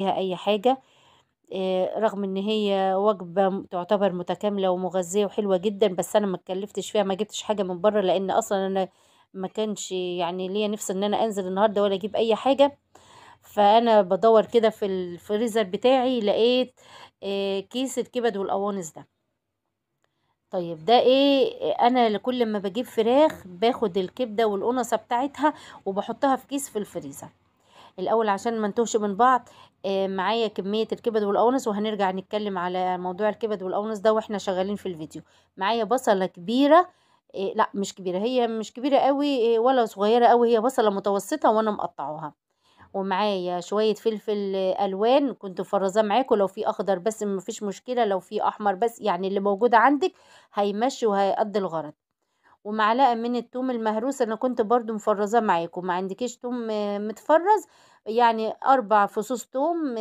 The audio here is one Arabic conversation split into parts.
فيها اي حاجة. رغم ان هي وجبة تعتبر متكاملة ومغذية وحلوة جدا، بس انا ما اتكلفتش فيها، ما جبتش حاجة من بره، لان اصلا انا ما كانش يعني ليا نفس ان انا انزل النهاردة ولا اجيب اي حاجة. فانا بدور كده في الفريزر بتاعي، لقيت كيس الكبد والقوانص ده. طيب ده ايه؟ انا كل ما بجيب فراخ باخد الكبده والقنصه بتاعتها وبحطها في كيس في الفريزر الاول عشان ما نتوهش من بعض. معايا كميه الكبد والقوانص، وهنرجع نتكلم على موضوع الكبد والقوانص ده واحنا شغالين في الفيديو. معايا بصله كبيره، لا مش كبيره، هي مش كبيره قوي ولا صغيره قوي، هي بصله متوسطه وانا مقطعوها. ومعايا شوية فلفل ألوان كنت مفرزاه معاكم، لو في أخضر بس مفيش مشكلة، لو في أحمر بس يعني اللي موجود عندك هيمشي وهيقضي الغرض. ومعلقة من التوم المهروس أنا كنت برضو مفرزاه معاكم. ما عندكيش توم متفرز، يعني 4 فصوص توم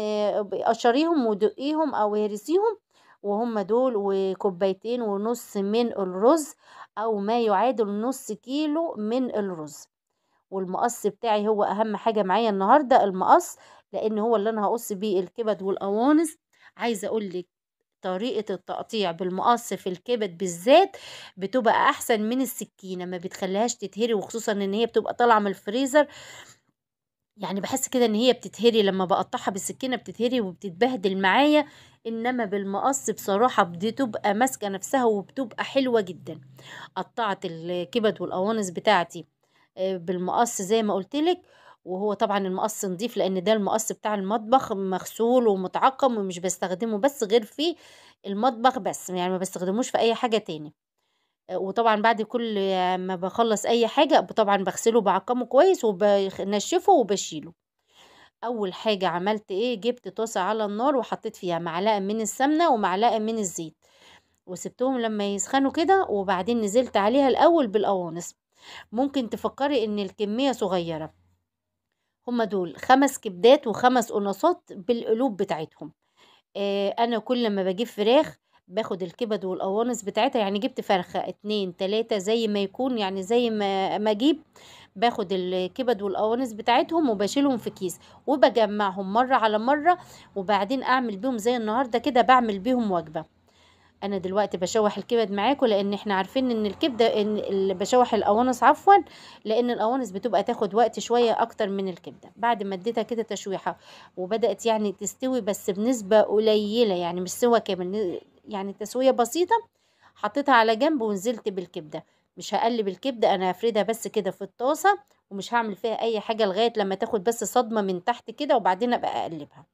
قشريهم ودقيهم أو هرسيهم، وهم دول. وكوبايتين ونص من الرز، أو ما يعادل نص كيلو من الرز. والمقص بتاعي هو اهم حاجة معايا النهاردة، المقص، لان هو اللي انا هقص بيه الكبد والقوانص. عايزة اقولك طريقة التقطيع بالمقص في الكبد بالذات بتبقى احسن من السكينة، ما بتخليهاش تتهري، وخصوصا ان هي بتبقى طالعة من الفريزر. يعني بحس كده ان هي بتتهري لما بقطعها بالسكينة، بتتهري وبتتبهدل معايا. انما بالمقص بصراحة بتبقى ماسكة نفسها وبتبقى حلوة جدا. قطعت الكبد والقوانص بتاعتي بالمقص زي ما قلتلك. وهو طبعا المقص نضيف، لان ده المقص بتاع المطبخ مغسول ومتعقم، ومش بستخدمه بس غير في المطبخ بس، يعني ما بستخدموش في اي حاجة تاني. وطبعا بعد كل ما بخلص اي حاجة طبعا بغسله بعقمه كويس وبنشفه وبشيله. اول حاجة عملت ايه؟ جبت طاسة على النار وحطيت فيها معلقة من السمنة ومعلقة من الزيت، وسبتهم لما يسخنوا كده، وبعدين نزلت عليها الاول بالقوانص. ممكن تفكري ان الكمية صغيرة، هما دول 5 كبدات و5 قناصات بالقلوب بتاعتهم. انا كل ما بجيب فراخ باخد الكبد والقوانص بتاعتها، يعني جبت فرخة 2 3 زي ما يكون، يعني زي ما اجيب، باخد الكبد والقوانص بتاعتهم وبشيلهم في كيس وبجمعهم مرة على مرة، وبعدين اعمل بيهم زي النهاردة كده بعمل بيهم وجبة. انا دلوقتي بشوح الكبد معاكم، لان احنا عارفين ان الكبده، ان بشوح القوانص عفوا، لان القوانص بتبقى تاخد وقت شويه اكتر من الكبده. بعد ما اديتها كده تشويحه وبدات يعني تستوي بس بنسبه قليله، يعني مش سوا كامل، يعني تسويه بسيطه، حطيتها على جنب ونزلت بالكبده. مش هقلب الكبده، انا هفردها بس كده في الطاسه، ومش هعمل فيها اي حاجه لغايه لما تاخد بس صدمه من تحت كده، وبعدين ابقى اقلبها.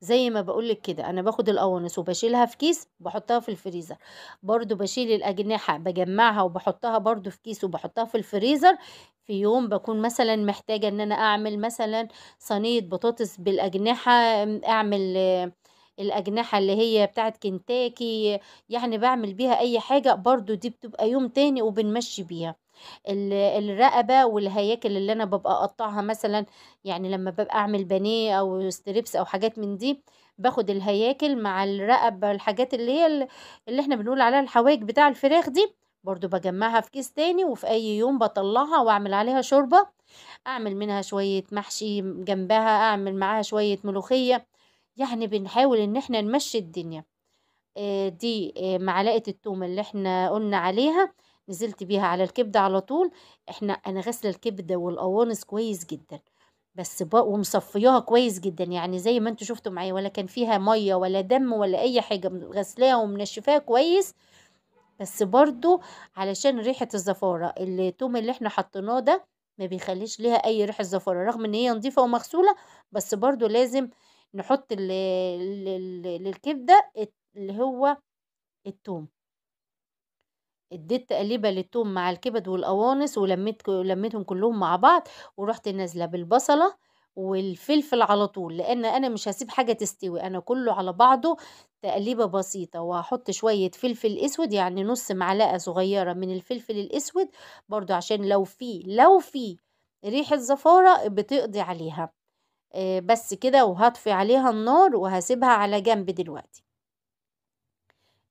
زي ما بقولك كده، انا باخد القوانص وبشيلها في كيس وبحطها في الفريزر. برضو بشيل الاجنحة بجمعها وبحطها برضو في كيس وبحطها في الفريزر. في يوم بكون مثلا محتاجة ان انا اعمل مثلا صينية بطاطس بالاجنحة، اعمل الاجنحة اللي هي بتاعت كنتاكي، يعني بعمل بيها اي حاجة، برضو دي بتبقى يوم تاني وبنمشي بيها. الرقبة والهياكل اللي انا ببقى اقطعها مثلا، يعني لما ببقى اعمل بانيه او ستريبس او حاجات من دي، باخد الهياكل مع الرقبة، الحاجات اللي هي اللي احنا بنقول عليها الحواك بتاع الفراخ دي، برضو بجمعها في كيس تاني، وفي اي يوم بطلعها واعمل عليها شوربة، اعمل منها شوية محشي جنبها، اعمل معاها شوية ملوخية. يعني بنحاول ان احنا نمشي الدنيا. دي معلقة التوم اللي احنا قلنا عليها، نزلت بيها على الكبدة على طول. انا غسلة الكبدة والقوانص كويس جدا، بس ومصفياها كويس جدا، يعني زي ما انتوا شفتوا معايا، ولا كان فيها مية ولا دم ولا اي حاجة، غسلاها ومنشفاها كويس. بس برضو علشان ريحة الزفارة، التوم اللي احنا حطيناه ده ما بيخليش ليها اي ريحة زفارة، رغم ان هي نظيفة ومغسولة، بس برضو لازم نحط للكبدة اللي هو التوم. اديت تقليبة للتوم مع الكبد والقوانص، لميتهم كلهم مع بعض، ورحت نازلة بالبصلة والفلفل على طول، لان انا مش هسيب حاجة تستوي، انا كله على بعضه تقليبة بسيطة. وهحط شوية فلفل اسود، يعني نص معلقة صغيرة من الفلفل الاسود، برضو عشان لو في ريحة زفارة بتقضي عليها. بس كده، وهطفي عليها النار وهسيبها على جنب دلوقتي.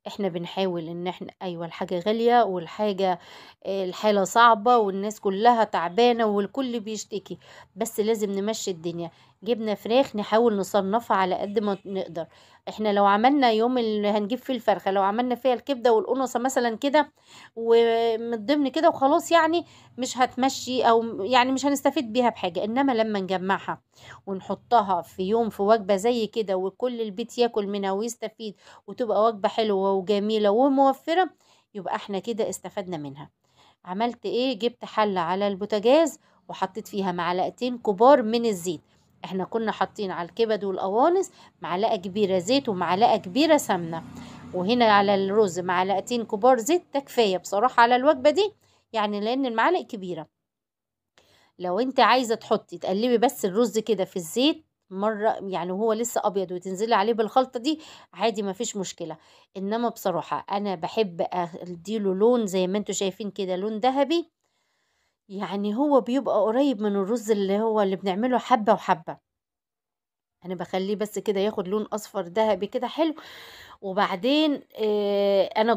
احنا بنحاول ان احنا، ايوه الحاجة غالية، والحاجة الحالة صعبة، والناس كلها تعبانة والكل بيشتكي، بس لازم نمشي الدنيا. جبنة فراخ نحاول نصنفها على قد ما نقدر. احنا لو عملنا يوم اللي هنجيب فيه الفرخة، لو عملنا فيها الكبدة والقنصة مثلا كده ومن ضمن كده وخلاص، يعني مش هتمشي او يعني مش هنستفيد بيها بحاجة. انما لما نجمعها ونحطها في يوم في وجبة زي كده وكل البيت ياكل منها ويستفيد، وتبقى وجبة حلوة وجميلة وموفرة، يبقى احنا كده استفدنا منها. عملت ايه؟ جبت حلة على البوتاجاز وحطيت فيها معلقتين كبار من الزيت. احنا كنا حاطين على الكبد والقوانص معلقة كبيرة زيت ومعلقة كبيرة سمنة، وهنا على الرز معلقتين كبار زيت. ده كفاية بصراحة على الوجبة دي، يعني لان المعلقة كبيرة. لو انت عايزة تحطي تقلبي بس الرز كده في الزيت مرة، يعني وهو لسه ابيض، وتنزلي عليه بالخلطة دي، عادي ما فيش مشكلة. انما بصراحة انا بحب اديله لون زي ما انتوا شايفين كده، لون ذهبي، يعني هو بيبقى قريب من الرز اللي هو اللي بنعمله حبة وحبة. انا بخليه بس كده ياخد لون اصفر ذهبي كده حلو. وبعدين انا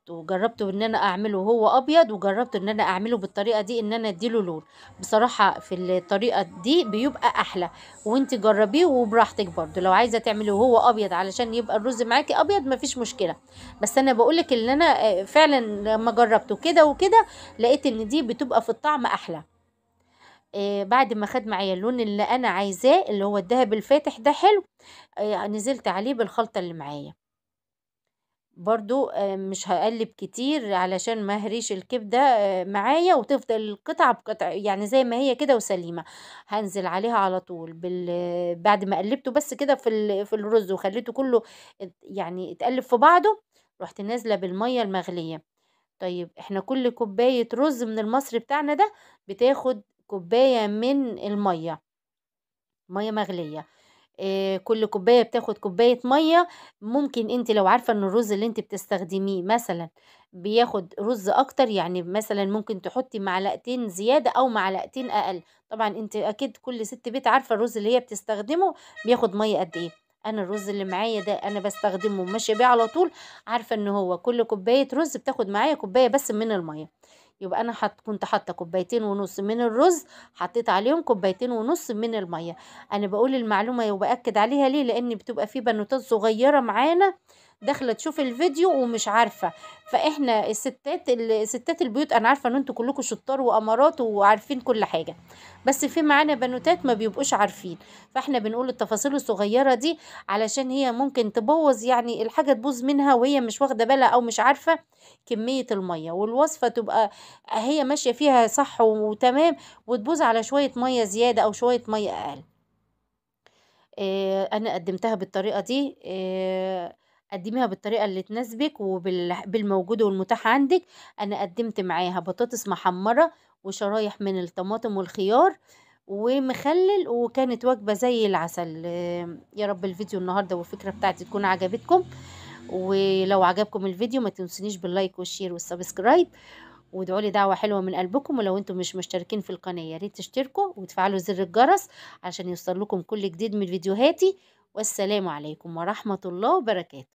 جربته ان انا اعمله هو ابيض، وجربت ان انا اعمله بالطريقه دي ان انا اديله لون. بصراحه في الطريقه دي بيبقى احلى. وانت جربيه وبراحتك برضو، لو عايزه تعمله هو ابيض علشان يبقى الرز معاكي ابيض مفيش مشكله. بس انا بقولك ان انا فعلا لما جربته كده وكده لقيت ان دي بتبقى في الطعم احلى. بعد ما خد معايا اللون اللي انا عايزاه اللي هو الدهب الفاتح ده حلو، نزلت عليه بالخلطه اللي معايا. برضو مش هقلب كتير علشان ما اهريش الكبدة معايا وتفضل القطعة بقطع يعني زي ما هي كده وسليمة. هنزل عليها على طول بعد ما قلبته بس كده في الرز وخليته كله يعني اتقلب في بعضه. رحت نازلة بالمية المغلية. طيب احنا كل كوباية رز من المصري بتاعنا ده بتاخد كوباية من المية، مية مغلية. كل كوباية بتاخد كوباية مية. ممكن انت لو عارفة ان الرز اللي انت بتستخدميه مثلا بياخد رز اكتر، يعني مثلا ممكن تحطي معلقتين زيادة او معلقتين اقل. طبعا انت اكيد كل ست بيت عارفة الرز اللي هي بتستخدمه بياخد مية قد ايه. انا الرز اللي معايا ده انا بستخدمه ماشية بيه على طول، عارفة ان هو كل كوباية رز بتاخد معايا كوباية بس من المية. يبقى انا كنت حاطه كوبايتين ونص من الرز، حطيت عليهم كوبايتين ونص من الميه. انا بقول المعلومه وباكد عليها ليه؟ لان بتبقى في بنوتات صغيره معانا داخله تشوف الفيديو ومش عارفه. فاحنا ستات البيوت، انا عارفه ان انتوا كلكم شطار وامارات وعارفين كل حاجه، بس في معانا بنوتات ما بيبقوش عارفين. فاحنا بنقول التفاصيل الصغيره دي علشان هي ممكن تبوظ، يعني الحاجه تبوظ منها وهي مش واخده بالها او مش عارفه كميه الميه، والوصفه تبقى هي ماشيه فيها صح وتمام، وتبوظ على شويه ميه زياده او شويه ميه اقل. انا قدمتها بالطريقه دي. قدميها بالطريقه اللي تناسبك وبالموجود والمتاح عندك. انا قدمت معاها بطاطس محمره وشرايح من الطماطم والخيار ومخلل، وكانت وجبه زي العسل. يا رب الفيديو النهارده والفكره بتاعتي تكون عجبتكم. ولو عجبكم الفيديو ما تنسونيش باللايك والشير والسبسكرايب، وادعوا لي دعوة حلوة من قلبكم. ولو انتم مش مشتركين في القناة يا ريت تشتركوا وتفعلوا زر الجرس عشان يوصل لكم كل جديد من فيديوهاتي. والسلام عليكم ورحمة الله وبركاته.